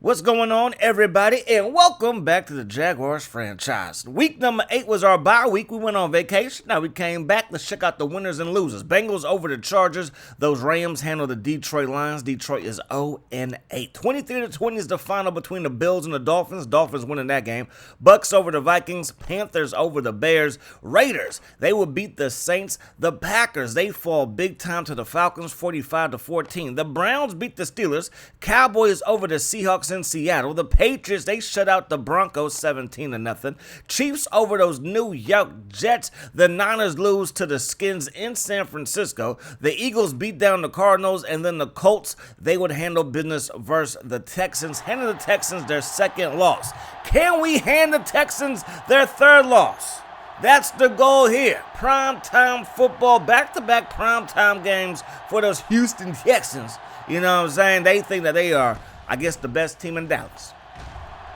What's going on, everybody, and welcome back to the Jaguars franchise. Week number 8 was our bye week. We went on vacation. Now we came back. Let's check out the winners and losers. Bengals over the Chargers. Those Rams handle the Detroit Lions. Detroit is 0-8. 23-20 is the final between the Bills and the Dolphins. Dolphins winning that game. Bucks over the Vikings. Panthers over the Bears. Raiders, they will beat the Saints. The Packers, they fall big time to the Falcons, 45-14. The Browns beat the Steelers. Cowboys over the Seahawks in Seattle. The Patriots, they shut out the Broncos 17-0. Chiefs over those New York Jets. The Niners lose to the Skins in San Francisco. The Eagles beat down the Cardinals, and then the Colts, they would handle business versus the Texans. Handing the Texans their second loss. Can we hand the Texans their third loss? That's the goal here. Primetime football, back-to-back primetime games for those Houston Texans. You know what I'm saying? They think that they are, I guess, the best team in Dallas.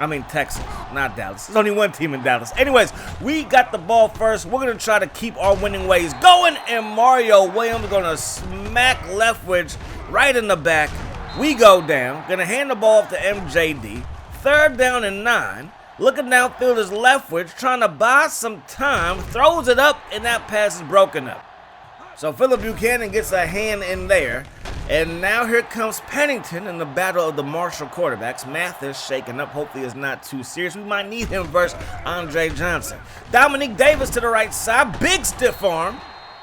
I mean Texas, not Dallas. There's only one team in Dallas. Anyways, we got the ball first. We're going to try to keep our winning ways going, and Mario Williams going to smack Leftwich right in the back. We go down. Going to hand the ball off to MJD. 3rd down and 9. Looking downfield is Leftwich, trying to buy some time. Throws it up, and that pass is broken up. So Phillip Buchanan gets a hand in there. And now here comes Pennington in the battle of the Marshall quarterbacks. Mathis shaking up. Hopefully it's not too serious. We might need him versus Andre Johnson. Dominique Davis to the right side. Big stiff arm.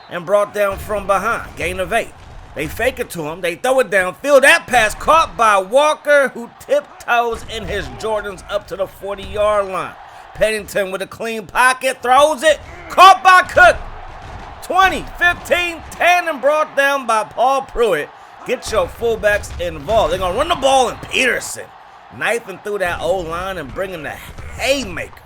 And brought down from behind. Gain of 8. They fake it to him. They throw it downfield. That pass caught by Walker, who tiptoes in his Jordans up to the 40-yard line. Pennington with a clean pocket. Throws it. Caught by Cook. 20, 15, 10, and brought down by Paul Pruitt. Get your fullbacks involved. They're going to run the ball in Peterson. Knifing through that old line and bringing the haymaker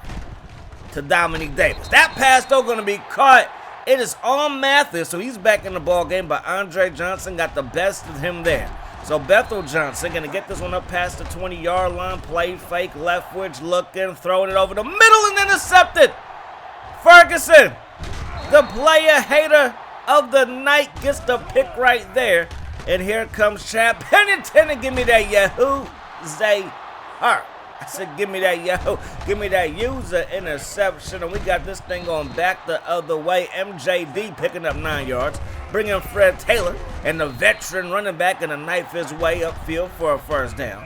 to Dominique Davis. That pass, though, going to be caught. It is on Mathis, so he's back in the ball game, but Andre Johnson got the best of him there. So Bethel Johnson going to get this one up past the 20-yard line. Play fake, Leftwich looking, throwing it over the middle and intercepted. Ferguson, the player hater of the night, gets the pick right there. And here comes Chad Pennington and give me that Yahoo Zay Hart. I said, give me that Yahoo. Give me that user interception. And we got this thing going back the other way. MJD picking up 9 yards. Bringing Fred Taylor and the veteran running back and a knife his way upfield for a 1st down.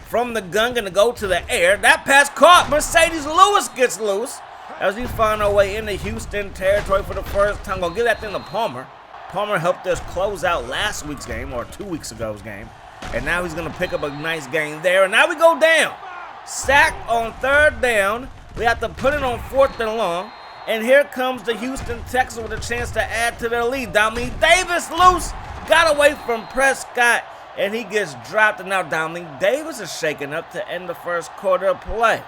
From the gun, going to go to the air. That pass caught. Mercedes Lewis gets loose as we find our way into Houston territory for the first time. Gonna give that thing to Palmer. Palmer helped us close out last week's game, or 2 weeks ago's game. And now he's going to pick up a nice gain there. And now we go down. Sack on 3rd down. We have to put it on 4th and long. And here comes the Houston Texans with a chance to add to their lead. Dominique Davis loose. Got away from Prescott. And he gets dropped. And now Dominique Davis is shaken up to end the first quarter of play.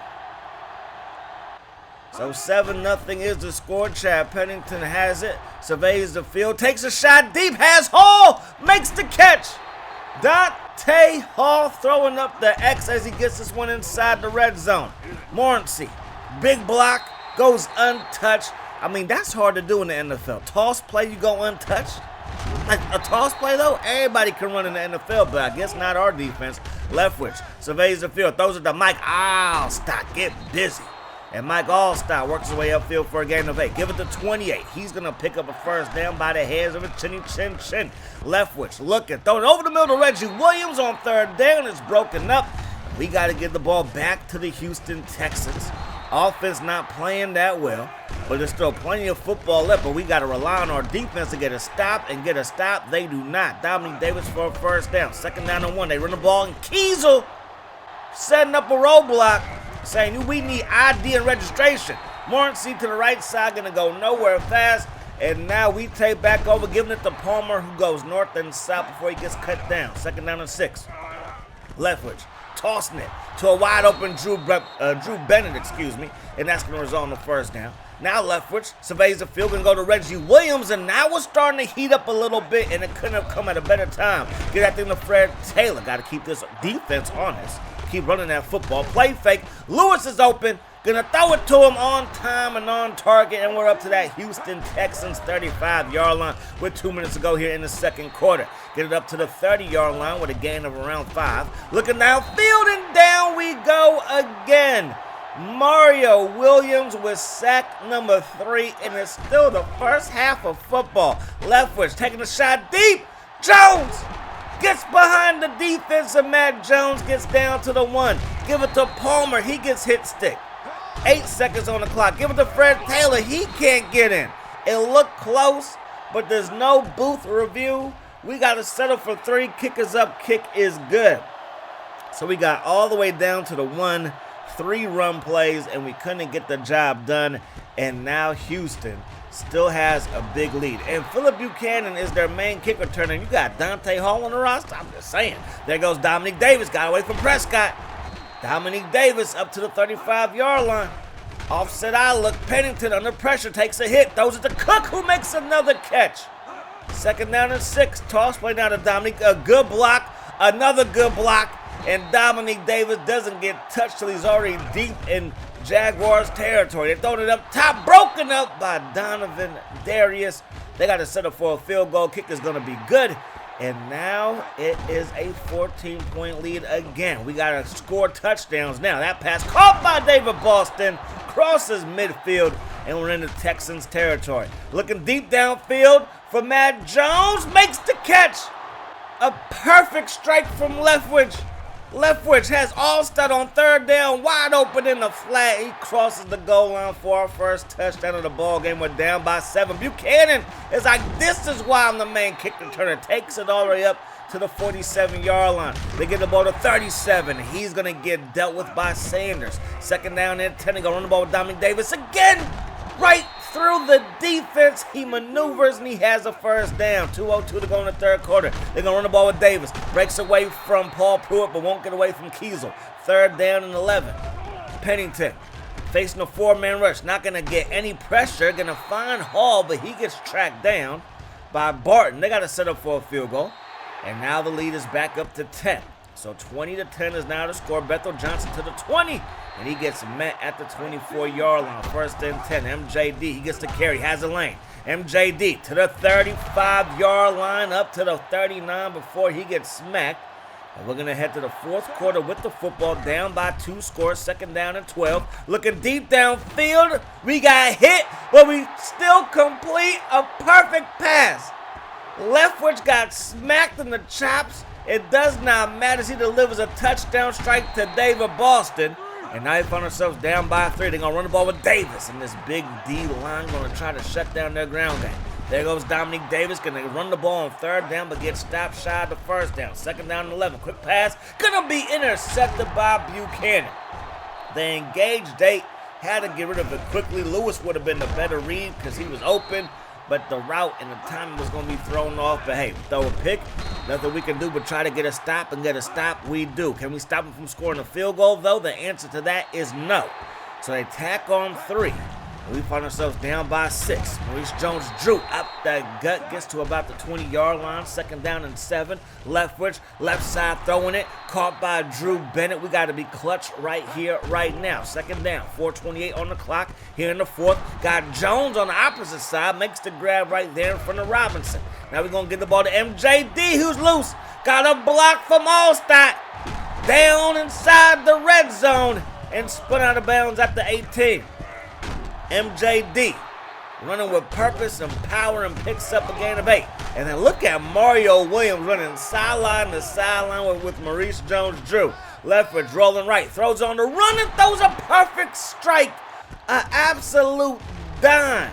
So 7-0 is the score. Chad Pennington has it. Surveys the field. Takes a shot deep. Has Hall. Makes the catch. Dante Hall throwing up the X as he gets this one inside the red zone. Morency. Big block. Goes untouched. I mean, that's hard to do in the NFL. Toss play, you go untouched. Like a toss play, though, everybody can run in the NFL, but I guess not our defense. Leftwich surveys the field. Throws it to Mike Allstott. Get busy. And Mike Allstott works his way upfield for a gain of 8. Give it to 28. He's going to pick up a 1st down by the heads of a chin. Leftwich looking. Throw it over the middle to Reggie Williams on 3rd down. It's broken up. We got to get the ball back to the Houston Texans. Offense not playing that well, but there's still plenty of football left. But we got to rely on our defense to get a stop and get a stop. They do not. Dominique Davis for a 1st down. 2nd down and 1. They run the ball, and Kiesel setting up a roadblock, saying we need ID and registration. Morency to the right side, going to go nowhere fast. And now we take back over, giving it to Palmer, who goes north and south before he gets cut down. 2nd down and 6. Leftwich tossing it to a wide open Drew Bennett, and that's going to result in the 1st down. Now Leftwich surveys the field and go to Reggie Williams, and now we're starting to heat up a little bit, and it couldn't have come at a better time. Get that thing to Fred Taylor. Got to keep this defense honest. Keep running that football. Play fake. Lewis is open. Gonna throw it to him on time and on target, and we're up to that Houston Texans 35-yard line with 2 minutes to go here in the 2nd quarter. Get it up to the 30-yard line with a gain of around 5. Looking downfield, and down we again. Mario Williams with sack number 3, and it's still the first half of football. Leftwich taking a shot deep. Jones gets behind the defense, and Matt Jones gets down to the 1. Give it to Palmer. He gets hit stick. 8 seconds on the clock. Give it to Fred Taylor. He can't get in. It looked close, but there's no booth review. We got to settle for 3. Kick is up. Kick is good. So we got all the way down to the 1. 3 run plays, and we couldn't get the job done. And now Houston still has a big lead. And Phillip Buchanan is their main kick returner. And you got Dante Hall on the roster. I'm just saying. There goes Dominique Davis. Got away from Prescott. Dominique Davis up to the 35-yard line. Offset eye look. Pennington under pressure takes a hit. Throws it to Cook, who makes another catch. 2nd down and 6. Toss play down to Dominique. A good block. Another good block. And Dominique Davis doesn't get touched till he's already deep in Jaguars territory. They're throwing it up top, broken up by Donovan Darius. They got to set up for a field goal. Kick is going to be good. And now it is a 14-point lead again. We got to score touchdowns now. That pass caught by David Boston, crosses midfield, and we're in the Texans territory. Looking deep downfield for Matt Jones, makes the catch. A perfect strike from Leftwich. Leftwich has Allstott on 3rd down, wide open in the flat. He crosses the goal line for our first touchdown of the ball game. We're down by 7. Buchanan is like, this is why I'm the main kick returner. Takes it all the way up to the 47-yard line. They get the ball to 37. He's going to get dealt with by Sanders. 2nd down and 10. They're going to run the ball with Dominic Davis again. Right through the defense. He maneuvers and he has a first down. 2:02 to go in the 3rd quarter. They're going to run the ball with Davis. Breaks away from Paul Pruitt but won't get away from Kiesel. 3rd down and 11. Pennington facing a 4-man rush. Not going to get any pressure. Going to find Hall, but he gets tracked down by Barton. They got to set up for a field goal. And now the lead is back up to 10. So 20-10 is now the score. Bethel Johnson to the 20. And he gets met at the 24-yard line. 1st and 10. MJD, he gets the carry, has a lane. MJD to the 35-yard line, up to the 39 before he gets smacked. And we're going to head to the 4th quarter with the football, down by 2 scores, 2nd down and 12. Looking deep downfield. We got hit, but we still complete a perfect pass. Leftwich got smacked in the chops. It does not matter as he delivers a touchdown strike to David Boston. And now they find ourselves down by 3. They're going to run the ball with Davis. And this big D line going to try to shut down their ground game. There goes Dominique Davis. Going to run the ball on 3rd down but get stopped shy of the 1st down. 2nd down and 11. Quick pass. Going to be intercepted by Buchanan. They engaged. They had to get rid of it quickly. Lewis would have been the better read because he was open. But the route and the timing was going to be thrown off. But hey, throw a pick. Nothing we can do but try to get a stop, and get a stop we do. Can we stop him from scoring a field goal, though? The answer to that is no. So they tack on 3. And we find ourselves down by 6. Maurice Jones-Drew up the gut, gets to about the 20-yard line. 2nd down and 7. Leftwich, left side throwing it. Caught by Drew Bennett. We got to be clutch right here, right now. 2nd down, 4:28 on the clock here in the 4th. Got Jones on the opposite side. Makes the grab right there in front of Robinson. Now we're going to get the ball to MJD, who's loose. Got a block from Allstott. Down inside the red zone and spun out of bounds at the 18. MJD running with purpose and power and picks up a gain of 8. And then look at Mario Williams running sideline to sideline with Maurice Jones-Drew. Leftwich rolling right, throws on the run and throws a perfect strike. An absolute dime.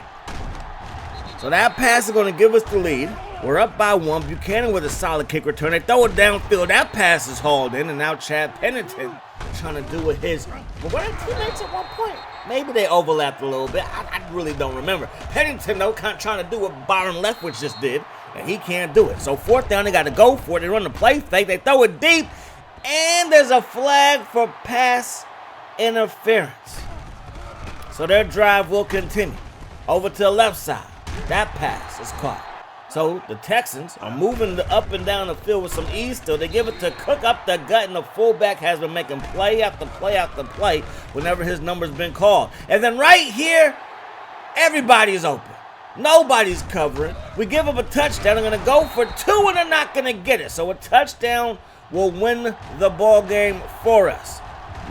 So that pass is going to give us the lead. We're up by 1. Buchanan with a solid kick return. They throw it downfield. That pass is hauled in, and now Chad Pennington trying to do with his. But were they teammates at one point? Maybe they overlapped a little bit. I really don't remember. Pennington, though, kind of trying to do what Byron Leftwich just did, and he can't do it. So 4th down, they got to go for it. They run the play fake. They throw it deep, and there's a flag for pass interference. So their drive will continue. Over to the left side. That pass is caught. So the Texans are moving up and down the field with some ease still. They give it to Cook up the gut, and the fullback has been making play after play after play whenever his number's been called. And then right here, everybody's open. Nobody's covering. We give them a touchdown. They're going to go for 2, and they're not going to get it. So a touchdown will win the ball game for us.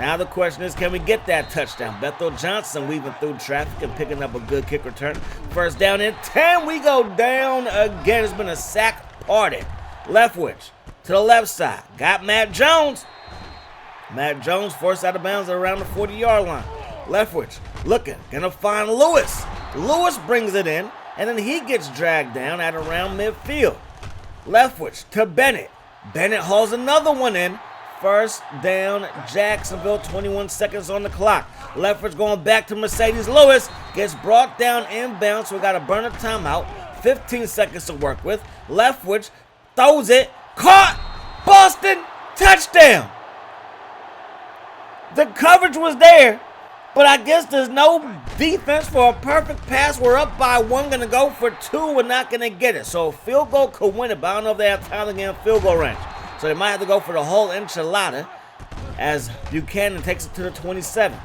Now the question is, can we get that touchdown? Bethel Johnson weaving through traffic and picking up a good kick return. First down and 10. We go down again. It's been a sack party. Leftwich to the left side. Got Matt Jones. Matt Jones forced out of bounds at around the 40-yard line. Leftwich looking. Gonna find Lewis. Lewis brings it in, and then he gets dragged down at around midfield. Leftwich to Bennett. Bennett hauls another one in. First down, Jacksonville, 21 seconds on the clock. Leftwich going back to Mercedes Lewis. Gets brought down inbounds, so we got to burn a timeout. 15 seconds to work with. Leftwich throws it. Caught. Boston. Touchdown. The coverage was there, but I guess there's no defense for a perfect pass. We're up by 1, going to go for 2. We're not going to get it. So a field goal could win it, but I don't know if they have time to get in field goal range. So they might have to go for the whole enchilada as Buchanan takes it to the 27.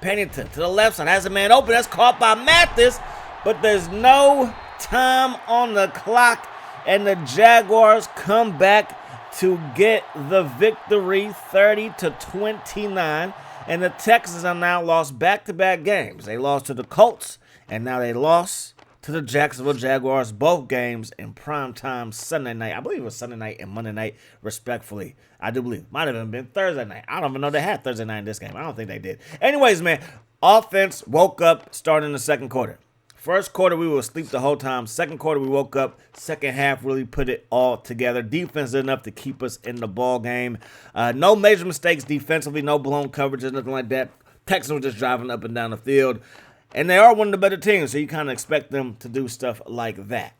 Pennington to the left side. Has a man open. That's caught by Mathis. But there's no time on the clock. And the Jaguars come back to get the victory 30-29. And the Texans are now lost back-to-back games. They lost to the Colts. And now they lost to the Jacksonville Jaguars, both games in primetime Sunday night. I believe it was Sunday night and Monday night, respectfully. I do believe. Might have even been Thursday night. I don't even know they had Thursday night in this game. I don't think they did. Anyways, man, offense woke up starting the second quarter. First quarter, we were asleep the whole time. Second quarter, we woke up. Second half, really put it all together. Defense did enough to keep us in the ball game. No major mistakes defensively, no blown coverages, nothing like that. Texans were just driving up and down the field. And they are one of the better teams, so you kind of expect them to do stuff like that.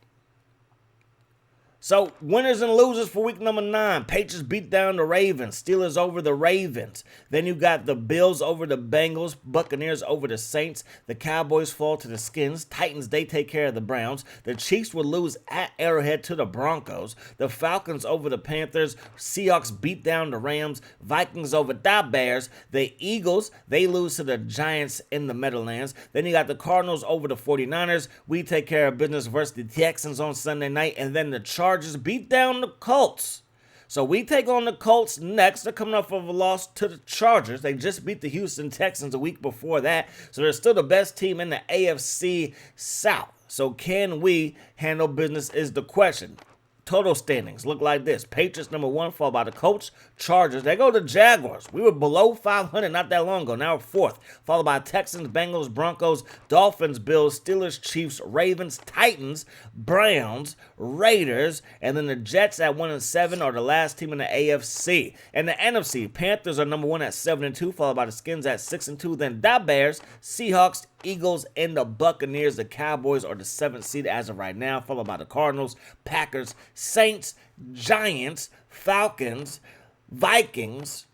So, winners and losers for week number 9. Patriots beat down the Ravens. Steelers over the Ravens. Then you got the Bills over the Bengals. Buccaneers over the Saints. The Cowboys fall to the Skins. Titans, they take care of the Browns. The Chiefs would lose at Arrowhead to the Broncos. The Falcons over the Panthers. Seahawks beat down the Rams. Vikings over the Bears. The Eagles, they lose to the Giants in the Meadowlands. Then you got the Cardinals over the 49ers. We take care of business versus the Texans on Sunday night. And then the Chargers beat down the Colts. So we take on the Colts next. They're coming off of a loss to the Chargers. They just beat the Houston Texans a week before that. So they're still the best team in the AFC South. So can we handle business is the question. Total standings look like this. Patriots number 1, followed by the Colts. Chargers, they go to Jaguars. We were below 500 not that long ago. Now we're 4th, followed by Texans, Bengals, Broncos, Dolphins, Bills, Steelers, Chiefs, Ravens, Titans, Browns, Raiders, and then the Jets at 1-7 are the last team in the AFC. And the NFC, Panthers are number 1 at 7-2, followed by the Skins at 6-2. Then the Bears, Seahawks, Eagles, and the Buccaneers. The Cowboys are the 7th seed as of right now, followed by the Cardinals, Packers, Saints, Giants, Falcons, Vikings,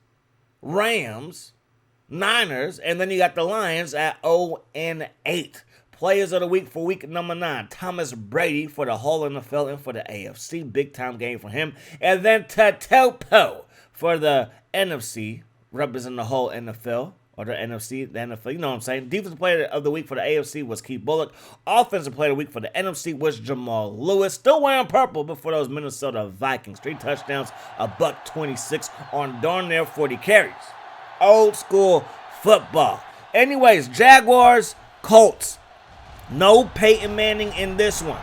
Rams, Niners, and then you got the Lions at 0-8. Players of the week for week number 9. Thomas Brady for the whole NFL and for the AFC. Big time game for him. And then Tatopo for the NFC, representing the whole NFL. Or the NFC, the NFL, you know what I'm saying. Defensive player of the week for the AFC was Keith Bullock. Offensive player of the week for the NFC was Jamal Lewis. Still wearing purple, but for those Minnesota Vikings. 3 touchdowns, $126 on darn near 40 carries. Old school football. Anyways, Jaguars, Colts. No Peyton Manning in this one.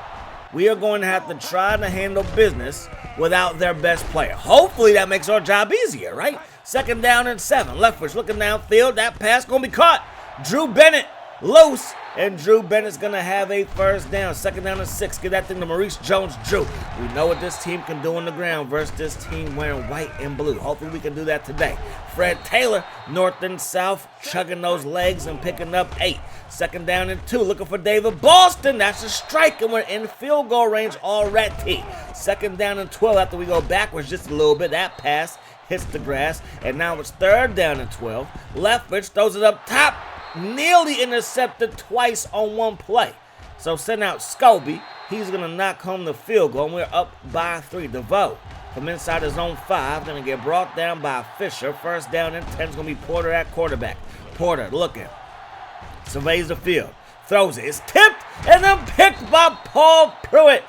We are going to have to try to handle business without their best player. Hopefully that makes our job easier, right? 2nd down and 7. Leftwich looking downfield. That pass going to be caught. Drew Bennett loose. And Drew Bennett's going to have a first down. 2nd down and 6. Get that thing to Maurice Jones-Drew. We know what this team can do on the ground versus this team wearing white and blue. Hopefully we can do that today. Fred Taylor, north and south, chugging those legs and picking up 8. 2nd down and 2. Looking for David Boston. That's a strike, and we're in field goal range already. 2nd down and 12 after we go backwards just a little bit. That pass hits the grass, and now it's 3rd down and 12. Leftwich throws it up top, nearly intercepted twice on one play. So send out Scobie. He's going to knock home the field goal, and we're up by 3. DeVoe from inside his own 5, going to get brought down by Fisher. 1st down and 10 is going to be Porter at quarterback. Porter looking, surveys the field, throws it. It's tipped and then picked by Paul Pruitt.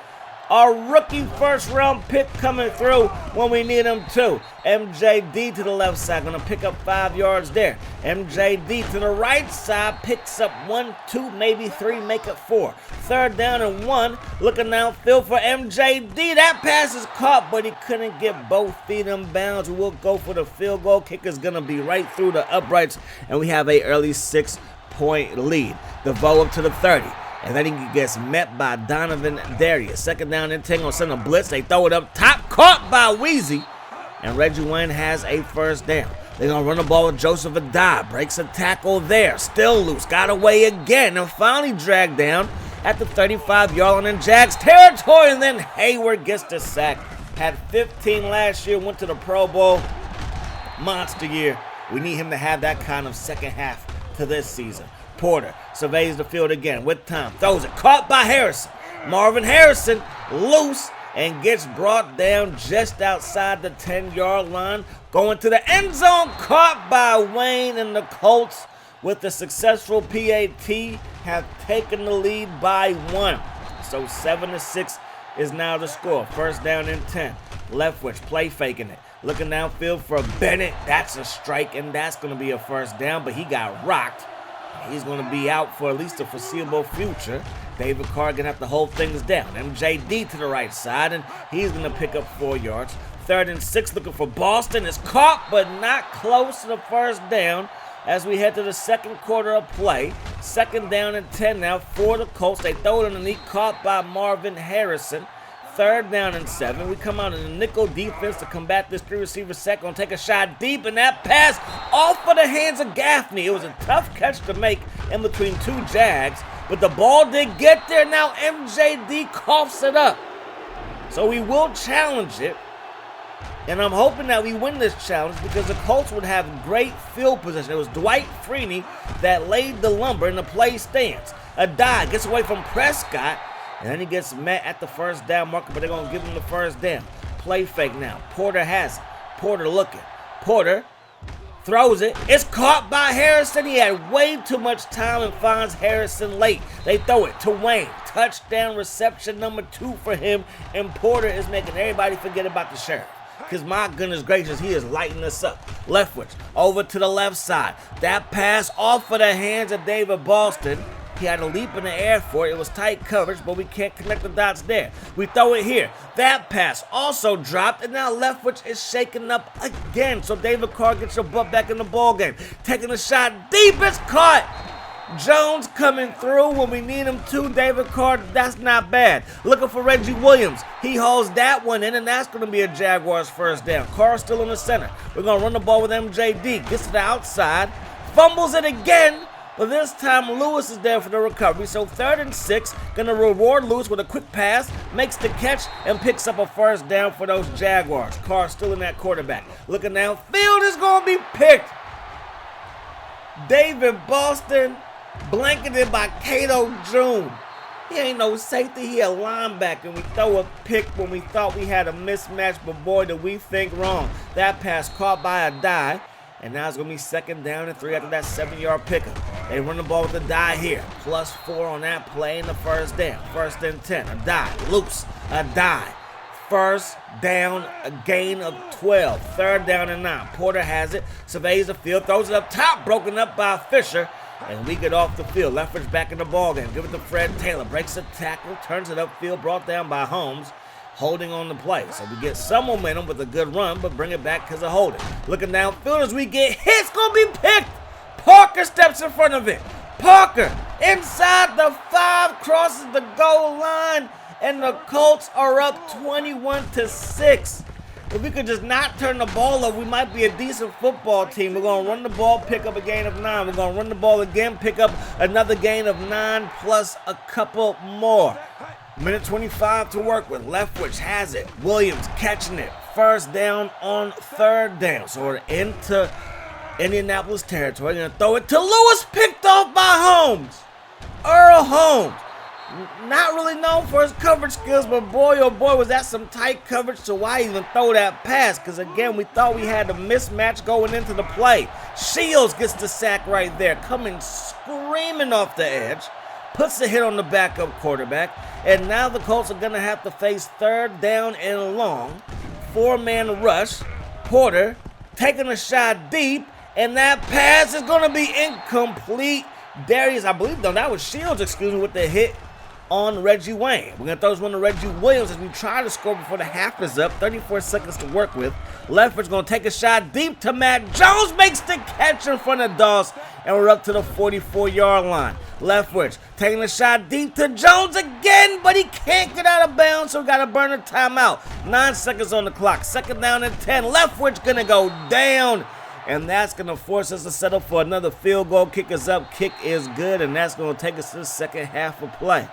Our rookie first-round pick coming through when we need him to. MJD to the left side, going to pick up 5 yards there. MJD to the right side, picks up 1, 2, maybe 3, make it 4. 3rd down and 1, looking downfield for MJD. That pass is caught, but he couldn't get both feet in bounds. We will go for the field goal. Kicker's going to be right through the uprights, and we have a early 6-point lead. DeVoe up to the 30. And then he gets met by Donovan Darius. 2nd down and 10, gonna send a blitz. They throw it up top, caught by Weezy. And Reggie Wayne has a 1st down. They're gonna run the ball with Joseph Adai. Breaks a tackle there. Still loose. Got away again. And finally dragged down at the 35-yard line in Jags territory. And then Hayward gets the sack. Had 15 last year, went to the Pro Bowl. Monster year. We need him to have that kind of second half to this season. Porter surveys the field again with time, throws it, caught by Harrison. Marvin Harrison loose and gets brought down just outside the 10-yard line, going to the end zone, caught by Wayne, and the Colts with the successful PAT have taken the lead by 1. So 7-6 is now the score. 1st down and 10. Leftwich play faking it. Looking downfield for Bennett. That's a strike, and that's going to be a 1st down, but he got rocked. He's going to be out for at least the foreseeable future. David Carr going to have to hold things down. MJD to the right side, and he's going to pick up 4 yards. 3rd and 6 looking for Boston. It's caught, but not close to the 1st down as we head to the 2nd quarter of play. 2nd down and 10 now for the Colts. They throw it underneath, caught by Marvin Harrison. 3rd down and 7. We come out in the nickel defense to combat this 3-receiver set. Gonna take a shot deep, and that pass off of the hands of Gaffney. It was a tough catch to make in between 2 Jags, but the ball did get there. Now MJD coughs it up. So we will challenge it, and I'm hoping that we win this challenge because the Colts would have great field position. It was Dwight Freeney that laid the lumber, and the play stands. Adai gets away from Prescott, and then he gets met at the 1st down marker, but they're going to give him the 1st down. Play fake now. Porter has it. Porter looking. Porter throws it. It's caught by Harrison. He had way too much time and finds Harrison late. They throw it to Wayne. Touchdown reception number 2 for him, and Porter is making everybody forget about the Sheriff. Because my goodness gracious, he is lighting us up. Leftwich over to the left side. That pass off of the hands of David Boston. He had a leap in the air for it. It was tight coverage, but we can't connect the dots there. We throw it here. That pass also dropped, and now Leftwich is shaken up again. So David Carr gets your butt back in the ball game. Taking a shot deep, it's caught. Jones coming through when we need him to. David Carr, that's not bad. Looking for Reggie Williams. He hauls that one in, and that's going to be a Jaguars 1st down. Carr still in the center. We're going to run the ball with MJD. Gets to the outside. Fumbles it again. But this time, Lewis is there for the recovery. So 3rd and 6, going to reward Lewis with a quick pass, makes the catch, and picks up a 1st down for those Jaguars. Carr still in that quarterback. Looking downfield, is going to be picked. David Boston, blanketed by Cato June. He ain't no safety, he a linebacker. And we throw a pick when we thought we had a mismatch, but boy, did we think wrong. That pass caught by a die. And now it's going to be 2nd down and 3 after that 7-yard pickup. They run the ball with a die here. +4 on that play in the 1st down. 1st and 10. A die. Loose. A die. 1st down. A gain of 12. 3rd down and 9. Porter has it. Surveys the field. Throws it up top. Broken up by Fisher. And we get off the field. Leftwich back in the ball game. Give it to Fred Taylor. Breaks a tackle. Turns it upfield. Brought down by Holmes. Holding on the play. So we get some momentum with a good run, but bring it back because of holding. Looking downfield as we get hit. It's going to be picked. Parker steps in front of it. Parker inside the 5 crosses the goal line, and the Colts are up 21-6. If we could just not turn the ball over, we might be a decent football team. We're going to run the ball, pick up a gain of 9. We're going to run the ball again, pick up another gain of 9 plus a couple more. Minute 25 to work with. Leftwich has it. Williams catching it. 1st down on 3rd down. So we're into Indianapolis territory. Going to throw it to Lewis. Picked off by Holmes. Earl Holmes. Not really known for his coverage skills, but boy, oh boy, was that some tight coverage. So why even throw that pass? Because again, we thought we had a mismatch going into the play. Shields gets the sack right there. Coming screaming off the edge. puts a hit on the backup quarterback, and now the Colts are going to have to face 3rd down and long. 4-man rush. Porter taking a shot deep, and that pass is going to be incomplete. Darius, I believe, no, that was Shields, with the hit on Reggie Wayne. We're going to throw this one to Reggie Williams as we try to score before the half is up. 34 seconds to work with. Leftward's going to take a shot deep to Matt Jones. Makes the catch in front of Doss, and we're up to the 44-yard line. Leftward taking a shot deep to Jones again, but he can't get out of bounds, so we got to burn a timeout. 9 seconds on the clock. 2nd down and 10. Leftward's going to go down, and that's going to force us to settle for another field goal. Kick is up. Kick is good, and that's going to take us to the second half of play.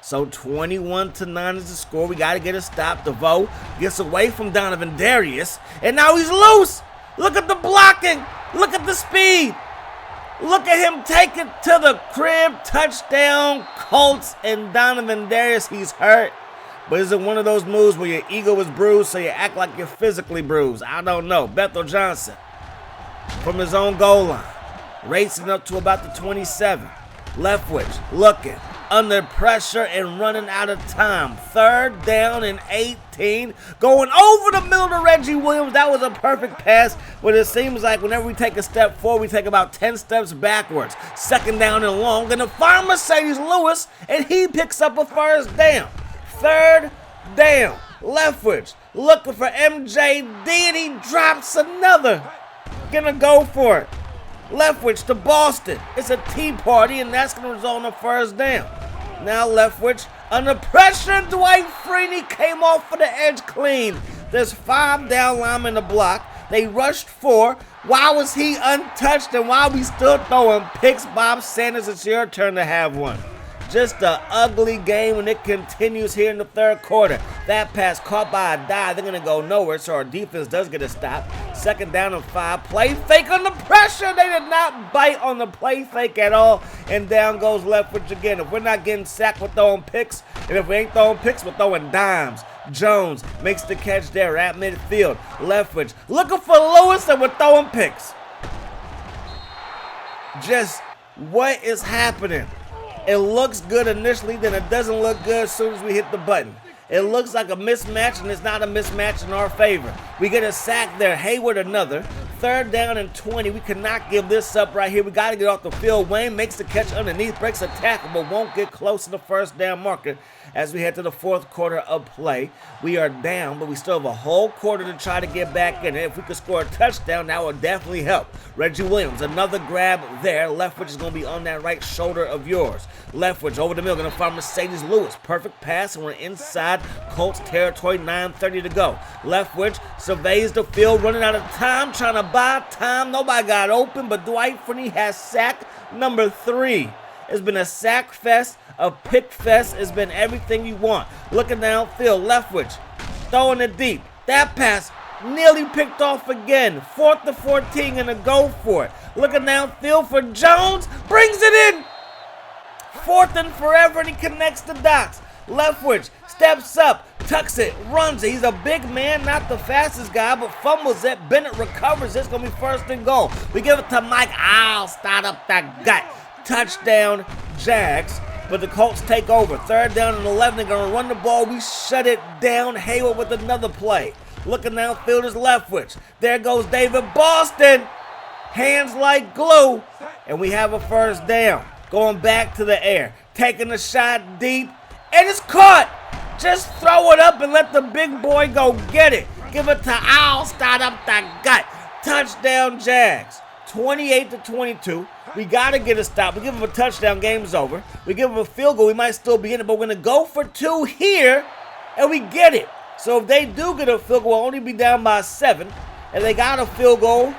So 21-9 is the score. We got to get a stop. DeVoe gets away from Donovan Darius, and now he's loose. Look at the blocking. Look at the speed. Look at him take it to the crib. Touchdown, Colts, and Donovan Darius, he's hurt. But is it one of those moves where your ego is bruised so you act like you're physically bruised? I don't know. Bethel Johnson from his own goal line, racing up to about the 27. Leftwich looking, under pressure and running out of time. 3rd down and 18. Going over the middle to Reggie Williams. That was a perfect pass, but it seems like whenever we take a step forward, we take about 10 steps backwards. 2nd down and long. Gonna find Mercedes Lewis, and he picks up a 1st down. 3rd down. Leftwich looking for MJD, and he drops another. Gonna go for it. Leftwich to Boston. It's a tea party, and that's going to result in a 1st down. Now Leftwich under pressure. Dwight Freeney came off for the edge clean. There's 5 down linemen in the block. They rushed 4. Why was he untouched, and why are we still throwing picks? Bob Sanders, it's your turn to have one. Just an ugly game, and it continues here in the 3rd quarter. That pass caught by a dive. They're going to go nowhere, so our defense does get a stop. 2nd down and 5. Play fake on the pressure. They did not bite on the play fake at all, and down goes Leftwich again. If we're not getting sacked, we're throwing picks, and if we ain't throwing picks, we're throwing dimes. Jones makes the catch there at midfield. Leftwich looking for Lewis, and we're throwing picks. Just what is happening? It looks good initially, then it doesn't look good as soon as we hit the button. It looks like a mismatch, and it's not a mismatch in our favor. We get a sack there. Hayward another. 3rd down and 20. We cannot give this up right here. We got to get off the field. Wayne makes the catch underneath, breaks a tackle, but won't get close to the 1st down marker as we head to the 4th quarter of play. We are down, but we still have a whole quarter to try to get back in. And if we could score a touchdown, that would definitely help. Reggie Williams, another grab there. Leftwich is going to be on that right shoulder of yours. Leftwich over the middle, going to find Mercedes Lewis. Perfect pass, and we're inside Colts territory. 9:30 to go. Leftwich surveys the field, running out of time, trying to buy time. Nobody got open, but Dwight Freeney has sack number 3. It's been a sack fest, a pick fest. It's been everything you want. Looking downfield, Leftwich throwing it deep. That pass nearly picked off again. 4th to 14, gonna go for it. Looking downfield for Jones, brings it in. 4th and forever, and he connects the dots. Leftwich steps up, tucks it, runs it. He's a big man, not the fastest guy, but fumbles it. Bennett recovers. It's going to be 1st and goal. We give it to Mike. Start up that gut. Touchdown, Jags. But the Colts take over. 3rd down and 11. They're going to run the ball. We shut it down. Hayward with another play. Looking downfield is Leftwich. There goes David Boston. Hands like glue. And we have a 1st down. Going back to the air. Taking a shot deep. And it's caught. Just throw it up and let the big boy go get it. Give it to start up that gut. Touchdown, Jags. 28-22. We got to get a stop. We give them a touchdown, game's over. We give them a field goal, we might still be in it, but we're going to go for 2 here, and we get it. So if they do get a field goal, we'll only be down by 7. If they got a field goal,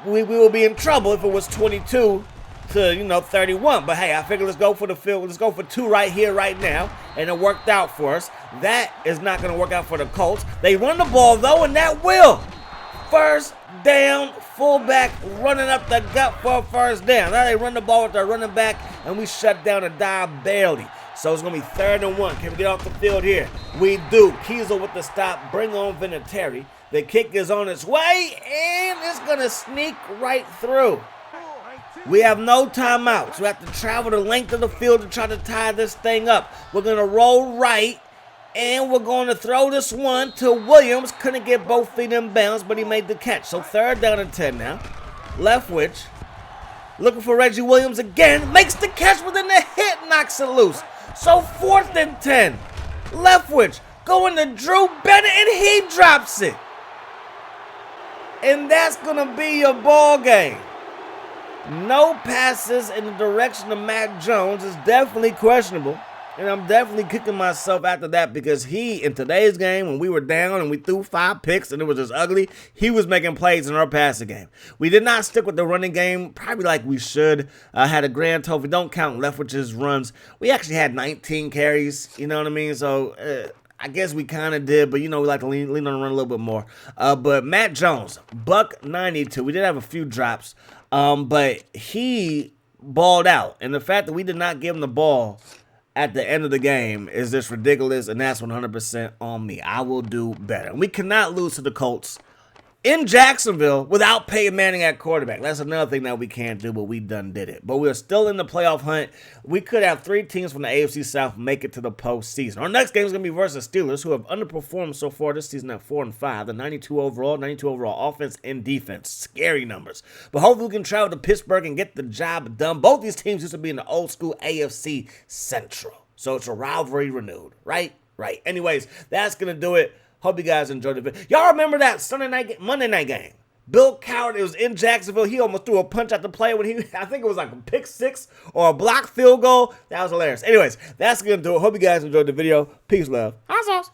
we will be in trouble if it was 22 to 31. But hey, I figured let's go for the field. Let's go for 2 right here, right now, and it worked out for us. That is not going to work out for the Colts. They run the ball though, and that will. 1st down, fullback running up the gut for a 1st down. Now they run the ball with their running back, and we shut down a dive barely. So it's going to be 3rd and 1. Can we get off the field here? We do. Kiesel with the stop. Bring on Vinatieri. The kick is on its way, and it's going to sneak right through. We have no timeouts. We have to travel the length of the field to try to tie this thing up. We're going to roll right, and we're going to throw this one to Williams. Couldn't get both feet in bounds, but he made the catch. So 3rd down and 10 now. Leftwich, looking for Reggie Williams again. Makes the catch within the hit, knocks it loose. So 4th and 10. Leftwich going to Drew Bennett, and he drops it. And that's going to be your ball game. No passes in the direction of Mac Jones is definitely questionable. And I'm definitely kicking myself after that because he, in today's game, when we were down and we threw 5 picks and it was just ugly, he was making plays in our passing game. We did not stick with the running game, probably like we should. Had a grand total. If we don't count Leftwich's runs, we actually had 19 carries, you know what I mean? So, I guess we kind of did, but, we like to lean on the run a little bit more. But Matt Jones, $192. We did have a few drops, but he balled out. And the fact that we did not give him the ball at the end of the game is just ridiculous, and that's 100% on me. I will do better. We cannot lose to the Colts in Jacksonville without Peyton Manning at quarterback. That's another thing that we can't do, but we done did it. But we're still in the playoff hunt. We could have 3 teams from the AFC South make it to the postseason. Our next game is going to be versus Steelers, who have underperformed so far this season at 4-5. The 92 overall offense and defense. Scary numbers. But hopefully we can travel to Pittsburgh and get the job done. Both these teams used to be in the old school AFC Central. So it's a rivalry renewed, right? Right. Anyways, that's going to do it. Hope you guys enjoyed the video. Y'all remember that Monday night game? Bill Coward, it was in Jacksonville. He almost threw a punch at the play when I think it was like a pick 6 or a blocked field goal. That was hilarious. Anyways, that's going to do it. Hope you guys enjoyed the video. Peace, love. Hot sauce.